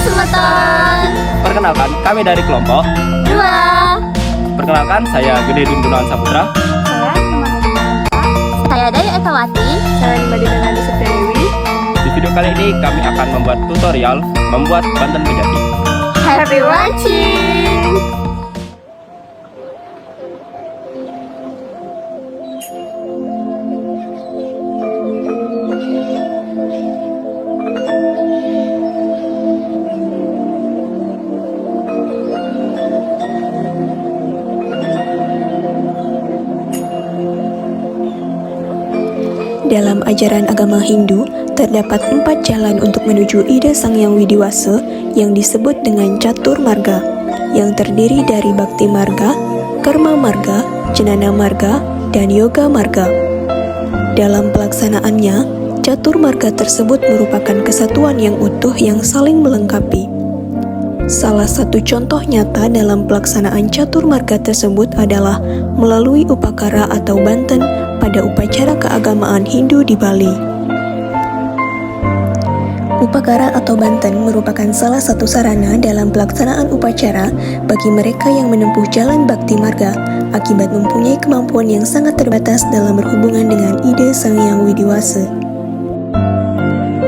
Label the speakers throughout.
Speaker 1: Sumeton.
Speaker 2: Perkenalkan, kami dari kelompok
Speaker 1: 2.
Speaker 2: Perkenalkan, saya Gede Dundunawan Saputra.
Speaker 1: Saya dari Etawati.
Speaker 3: Saya Madina Nadi Supriyadewi.
Speaker 2: Di video kali ini kami akan membuat tutorial membuat Banten Pejati.
Speaker 1: Happy watching.
Speaker 3: Dalam ajaran agama Hindu, terdapat 4 jalan untuk menuju ide Sang Hyang Widiwasa yang disebut dengan Catur Marga, yang terdiri dari Bhakti Marga, Karma Marga, Jnana Marga, dan Yoga Marga. Dalam pelaksanaannya, Catur Marga tersebut merupakan kesatuan yang utuh yang saling melengkapi. Salah satu contoh nyata dalam pelaksanaan Catur Marga tersebut adalah melalui upakara atau banten pada upacara keagamaan Hindu di Bali. Upakara atau banten merupakan salah satu sarana dalam pelaksanaan upacara bagi mereka yang menempuh jalan Bhakti Marga akibat mempunyai kemampuan yang sangat terbatas dalam berhubungan dengan ide Sang Hyang Widiwasa.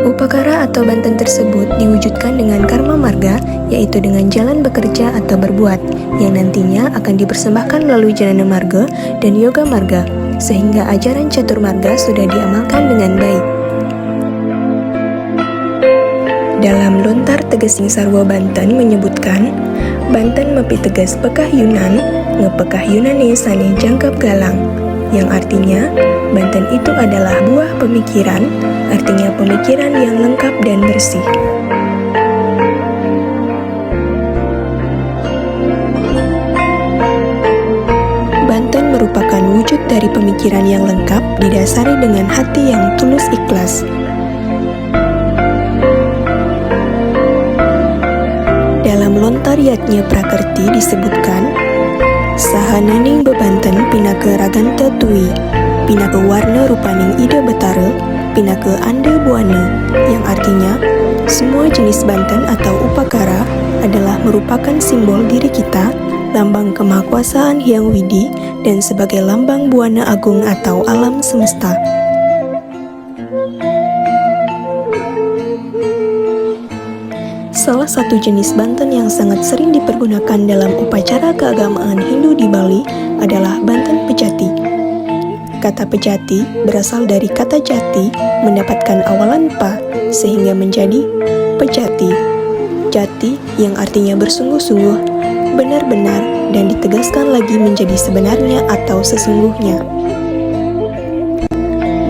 Speaker 3: Upakara atau banten tersebut diwujudkan dengan Karma Marga, yaitu dengan jalan bekerja atau berbuat, yang nantinya akan dipersembahkan melalui Jnana Marga dan Yoga Marga, sehingga ajaran Catur Marga sudah diamalkan dengan baik. Dalam Lontar Tegesing Sarwa Banten menyebutkan, Banten mepi tegas pekah Yunan, ngepekah Yunani sane jangkap galang, yang artinya Banten itu adalah buah pemikiran, artinya pemikiran yang lengkap dan bersih. Banten merupakan wujud dari pemikiran yang lengkap didasari dengan hati yang tulus ikhlas. Dalam Lontar Yatnya Prakerti disebutkan, Sahananing bebanten pinake raganta tui, pinake warna rupaning ida betara, pinake anda buana, yang artinya, semua jenis banten atau upakara adalah merupakan simbol diri kita, lambang kemahakuasaan Hyang Widi, dan sebagai lambang buana agung atau alam semesta. Salah satu jenis banten yang sangat sering dipergunakan dalam upacara keagamaan Hindu di Bali adalah banten pejati. Kata pejati berasal dari kata jati mendapatkan awalan pa sehingga menjadi pejati. Jati yang artinya bersungguh-sungguh, benar-benar, dan ditegaskan lagi menjadi sebenarnya atau sesungguhnya.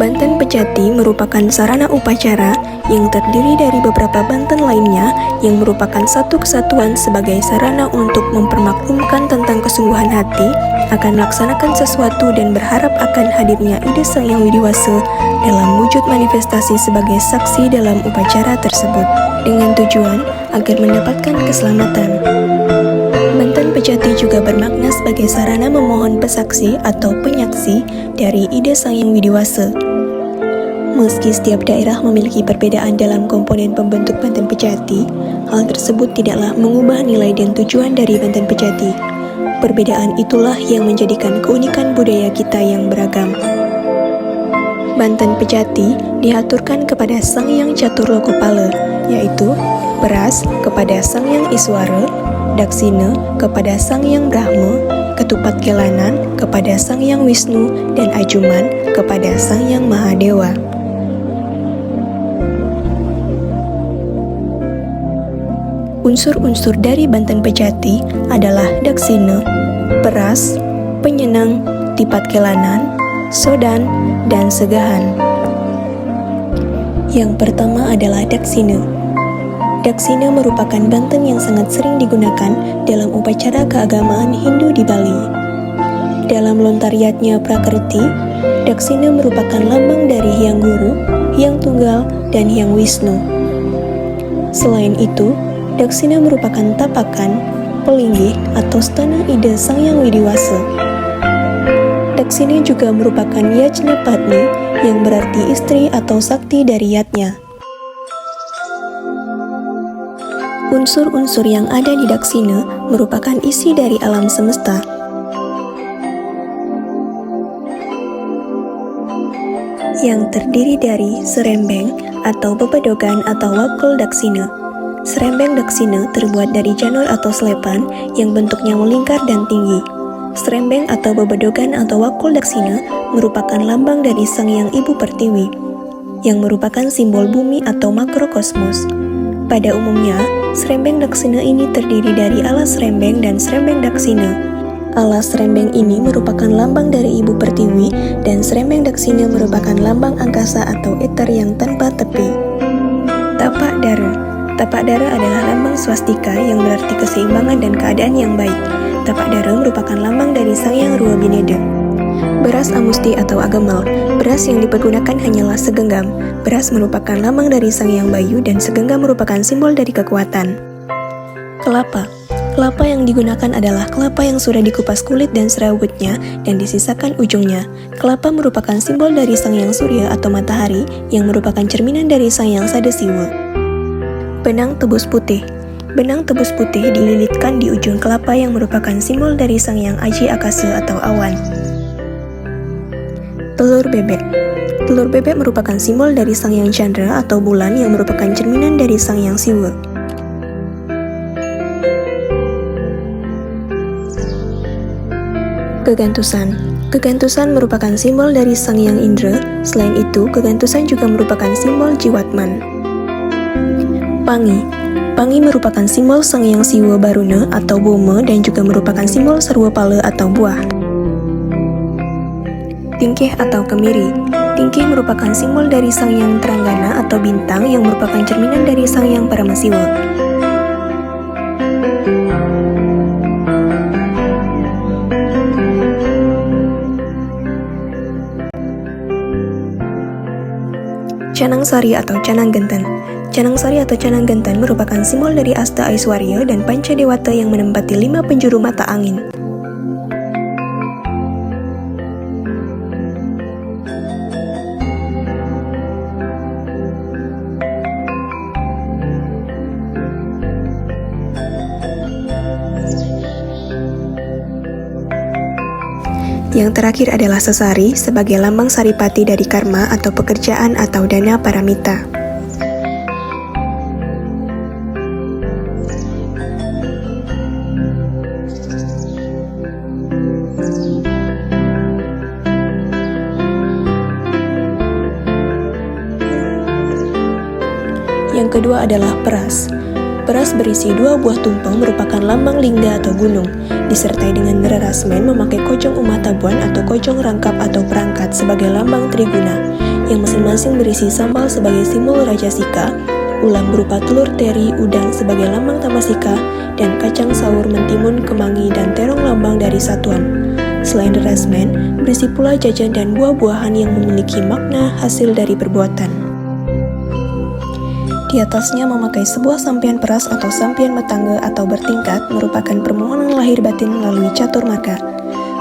Speaker 3: Banten pejati merupakan sarana upacara yang terdiri dari beberapa banten lainnya yang merupakan satu kesatuan sebagai sarana untuk mempermaklumkan tentang kesungguhan hati akan melaksanakan sesuatu dan berharap akan hadirnya ide Sang Hyang Widiwasa dalam wujud manifestasi sebagai saksi dalam upacara tersebut dengan tujuan agar mendapatkan keselamatan. Banten pejati juga bermakna sebagai sarana memohon pesaksi atau penyaksi dari ide Sang Hyang Widiwasa. Meski setiap daerah memiliki perbedaan dalam komponen pembentuk banten pejati, hal tersebut tidaklah mengubah nilai dan tujuan dari banten pejati. Perbedaan itulah yang menjadikan keunikan budaya kita yang beragam. Banten pejati diaturkan kepada Sang Hyang Catur Lokopala, yaitu beras kepada Sang Hyang Iswara, daksina kepada Sang Hyang Brahma, ketupat kelanan kepada Sang Hyang Wisnu, dan ajuman kepada Sang Hyang Mahadewa. Unsur-unsur dari banten pejati adalah daksina, beras, penyenang, tipat kelanan, sodan, dan segahan. Yang pertama adalah daksina. Daksina merupakan banten yang sangat sering digunakan dalam upacara keagamaan Hindu di Bali. Dalam Lontar Yatnya Prakerti, daksina merupakan lambang dari Hyang Guru, Hyang Tunggal, dan Hyang Wisnu. Selain itu, daksina merupakan tapakan, pelinggih, atau stana ide Sang Hyang Widiwasa. Daksina juga merupakan Yajna Patni yang berarti istri atau sakti dari Yatnya. Unsur-unsur yang ada di Daksina merupakan isi dari alam semesta. Yang terdiri dari serembeng atau bebedogan atau wakul Daksina. Serembeng Daksina terbuat dari janur atau selepan yang bentuknya melingkar dan tinggi. Serembeng atau bebedogan atau wakul Daksina merupakan lambang dari Sang Hyang Ibu Pertiwi, yang merupakan simbol bumi atau makrokosmos. Pada umumnya, serembeng Daksina ini terdiri dari alas serembeng dan serembeng Daksina. Alas serembeng ini merupakan lambang dari Ibu Pertiwi dan serembeng Daksina merupakan lambang angkasa atau eter yang tanpa tepi. Tapak dara. Tapak dara adalah lambang swastika yang berarti keseimbangan dan keadaan yang baik. Tapak dara merupakan lambang dari Sang Hyang Ruwabineda. Beras amusti atau agemal, beras yang dipergunakan hanyalah segenggam. Beras merupakan lambang dari Sang Hyang Bayu dan segenggam merupakan simbol dari kekuatan. Kelapa. Kelapa yang digunakan adalah kelapa yang sudah dikupas kulit dan serawitnya dan disisakan ujungnya. Kelapa merupakan simbol dari Sang Hyang Surya atau matahari yang merupakan cerminan dari Sang Hyang Sadasiwa. Benang tebus putih. Benang tebus putih dililitkan di ujung kelapa yang merupakan simbol dari Sang Hyang Aji Akasa atau awan. Telur bebek. Telur bebek merupakan simbol dari Sang Hyang Chandra atau bulan yang merupakan cerminan dari Sang Hyang Siwa. Kegantusan. Kegantusan merupakan simbol dari Sang Hyang Indra. Selain itu, kegantusan juga merupakan simbol Jiwatman. Pangi. Pangi merupakan simbol Sang Hyang Siwa Baruna atau Boma dan juga merupakan simbol Sarwa Pala atau buah. Tingkih atau kemiri. Tingkih merupakan simbol dari Sang Hyang Teranggana atau bintang yang merupakan cerminan dari Sang Hyang Paramasiwa. Canang Sari atau Canang Genten. Canang Sari atau Canang Genten merupakan simbol dari Asta Aiswarya dan Panca Dewata yang menempati 5 penjuru mata angin. Yang terakhir adalah sesari sebagai lambang saripati dari karma atau pekerjaan atau dana paramita. Yang kedua adalah peras. Peras berisi 2 buah tumpeng merupakan lambang lingga atau gunung, disertai dengan nerarasmen memakai kojong umat tabuan atau kojong rangkap atau perangkat sebagai lambang triguna, yang masing-masing berisi sambal sebagai simbol Rajasika, ulam berupa telur teri, udang sebagai lambang Tamasika, dan kacang saur, mentimun, kemangi, dan terong lambang dari satuan. Selain nerasmen, berisi pula jajan dan buah-buahan yang memiliki makna hasil dari perbuatan. Di atasnya memakai sebuah sampian peras atau sampian metangga atau bertingkat merupakan permohonan lahir batin melalui catur marga.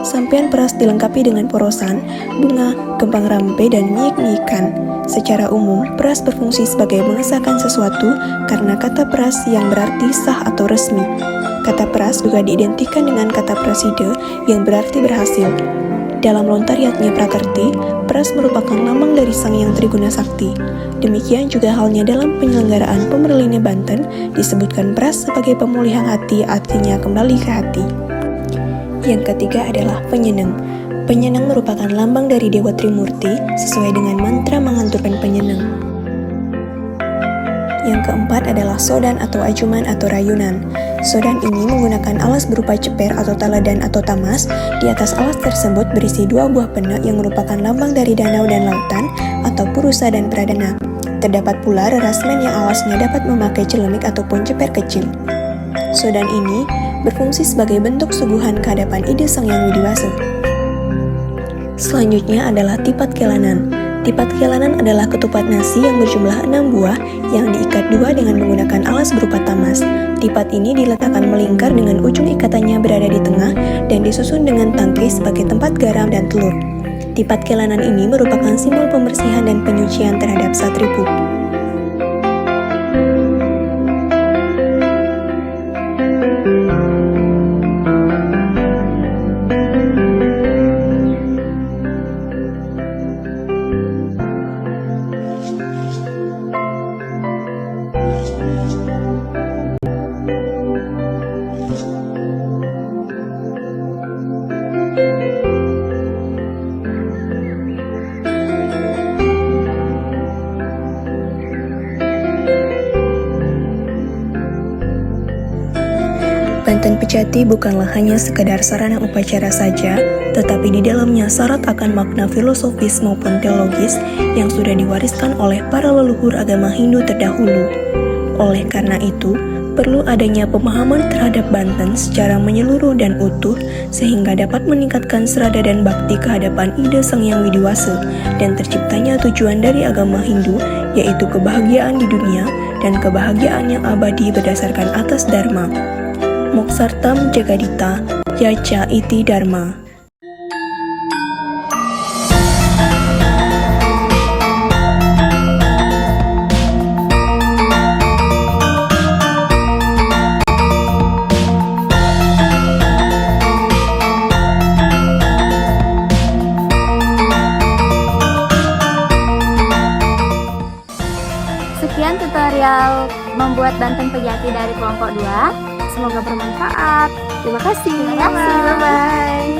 Speaker 3: Sampian peras dilengkapi dengan porosan, bunga, kembang rampe, dan miik-miikan. Secara umum, peras berfungsi sebagai mengesahkan sesuatu karena kata peras yang berarti sah atau resmi. Kata peras juga diidentikan dengan kata prasida yang berarti berhasil. Dalam lontariatnya Prakerti, peras merupakan lambang dari Sang Hyang Triguna Sakti. Demikian juga halnya dalam penyelenggaraan Pemerline Banten, disebutkan peras sebagai pemulihan hati, artinya kembali ke hati. Yang ketiga adalah penyeneng. Penyeneng merupakan lambang dari Dewa Trimurti, sesuai dengan mantra menghanturkan penyeneng. Yang keempat adalah sodan atau ajuman atau rayunan. Sodan ini menggunakan alas berupa ceper atau taladan atau tamas. Di atas alas tersebut berisi 2 buah pena yang merupakan lambang dari danau dan lautan atau purusa dan pradana. Terdapat pula rerasmen yang alasnya dapat memakai celemik ataupun ceper kecil. Sodan ini berfungsi sebagai bentuk suguhan kehadapan ide Sang Hyang Widiwasa. Selanjutnya adalah tipat kelanan. Tipat kelanan adalah ketupat nasi yang berjumlah 6 buah yang diikat 2 dengan menggunakan alas berupa tamas. Tipat ini diletakkan melingkar dengan ujung ikatannya berada di tengah dan disusun dengan tangkai sebagai tempat garam dan telur. Tipat kelanan ini merupakan simbol pembersihan dan penyucian terhadap satripu. Pejati bukanlah hanya sekadar sarana upacara saja, tetapi di dalamnya syarat akan makna filosofis maupun teologis yang sudah diwariskan oleh para leluhur agama Hindu terdahulu. Oleh karena itu, perlu adanya pemahaman terhadap Banten secara menyeluruh dan utuh sehingga dapat meningkatkan serada dan bakti kehadapan ide Sang Hyang Widiwasa dan terciptanya tujuan dari agama Hindu, yaitu kebahagiaan di dunia dan kebahagiaan yang abadi berdasarkan atas Dharma. Moksartam Jagadita Yaca Iti Dharma.
Speaker 1: Sekian tutorial membuat Banten Pejati dari kelompok 2. Semoga bermanfaat.
Speaker 3: Terima kasih.
Speaker 1: Terima kasih. Bye-bye.